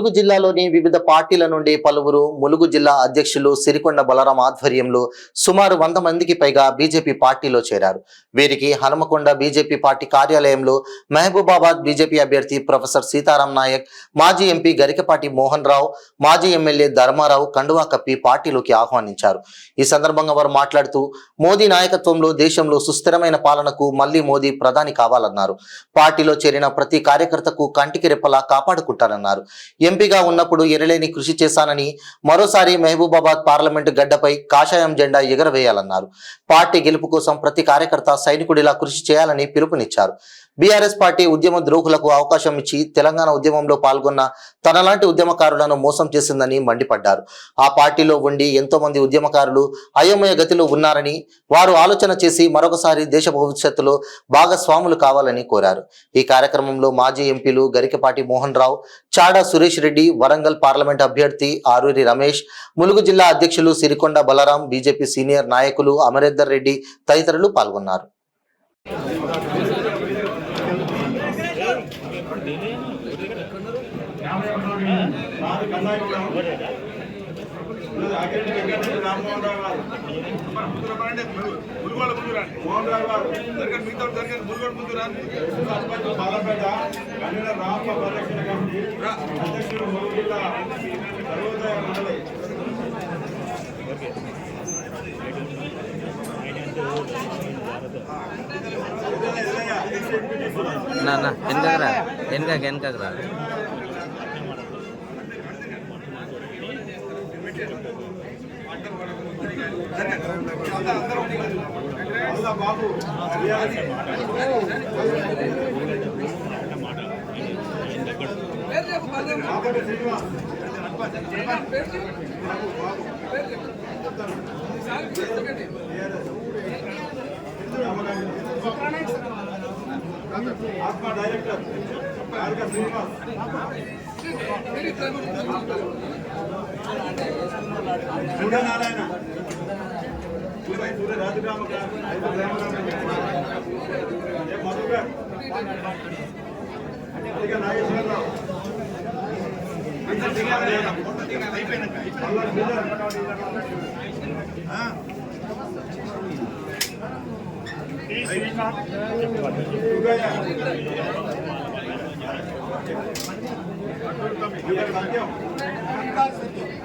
ములుగు జిల్లాలోని వివిధ పార్టీల నుండి పలువురు ములుగు జిల్లా అధ్యక్షులు సిరికొండ బలరాం ఆధ్వర్యంలో సుమారు 100 మందికి పైగా బీజేపీ పార్టీలో చేరారు. వీరికి హనుమకొండ బీజేపీ పార్టీ కార్యాలయంలో మహబూబాబాద్ బీజేపీ అభ్యర్థి ప్రొఫెసర్ సీతారాం నాయక్, మాజీ ఎంపీ గరికపాటి మోహన్ రావు, మాజీ ఎమ్మెల్యే ధర్మారావు కండువా కప్పి పార్టీలోకి ఆహ్వానించారు. ఈ సందర్భంగా వారు మాట్లాడుతూ మోదీ నాయకత్వంలో దేశంలో సుస్థిరమైన పాలనకు మళ్లీ మోదీ ప్రధాని కావాలన్నారు. పార్టీలో చేరిన ప్రతి కార్యకర్తకు కంటికి రెప్పలా కాపాడుకుంటారన్నారు. ఎంపీగా ఉన్నప్పుడు ఎనలేని కృషి చేశానని, మరోసారి మహబూబాబాద్ పార్లమెంటు గడ్డపై కాషాయం జెండా ఎగరవేయాలన్నారు. పార్టీ గెలుపు కోసం ప్రతి కార్యకర్త సైనికుడిలా కృషి చేయాలని పిలుపునిచ్చారు. బీఆర్ఎస్ పార్టీ ఉద్యమ ద్రోహులకు అవకాశం ఇచ్చి తెలంగాణ ఉద్యమంలో పాల్గొన్న తనలాంటి ఉద్యమకారులను మోసం చేసిందని మండిపడ్డారు. ఆ పార్టీలో ఉండి ఎంతో మంది ఉద్యమకారులు అయోమయ గతిలో ఉన్నారని, వారు ఆలోచన చేసి మరొకసారి దేశ భవిష్యత్తులో భాగస్వాములు కావాలని కోరారు. ఈ కార్యక్రమంలో మాజీ ఎంపీలు గరికపాటి మోహన్ రావు, చాడా సురేష్ రెడ్డి, వరంగల్ పార్లమెంట్ అభ్యర్థి ఆరూరి రమేష్, ములుగు జిల్లా అధ్యక్షులు సిరికొండ బలరాం, బీజేపీ సీనియర్ నాయకులు అమరేందర్ రెడ్డి తదితరులు పాల్గొన్నారు. ना ना వెనకకు రా బాబు ఆత్మ డైరెక్టర్ శ్రీనివాస్, సూర్యనారాయణ, సూర్య రాజగ్రామ మధుకర్, నాగేశ్వరరావు, సత్యం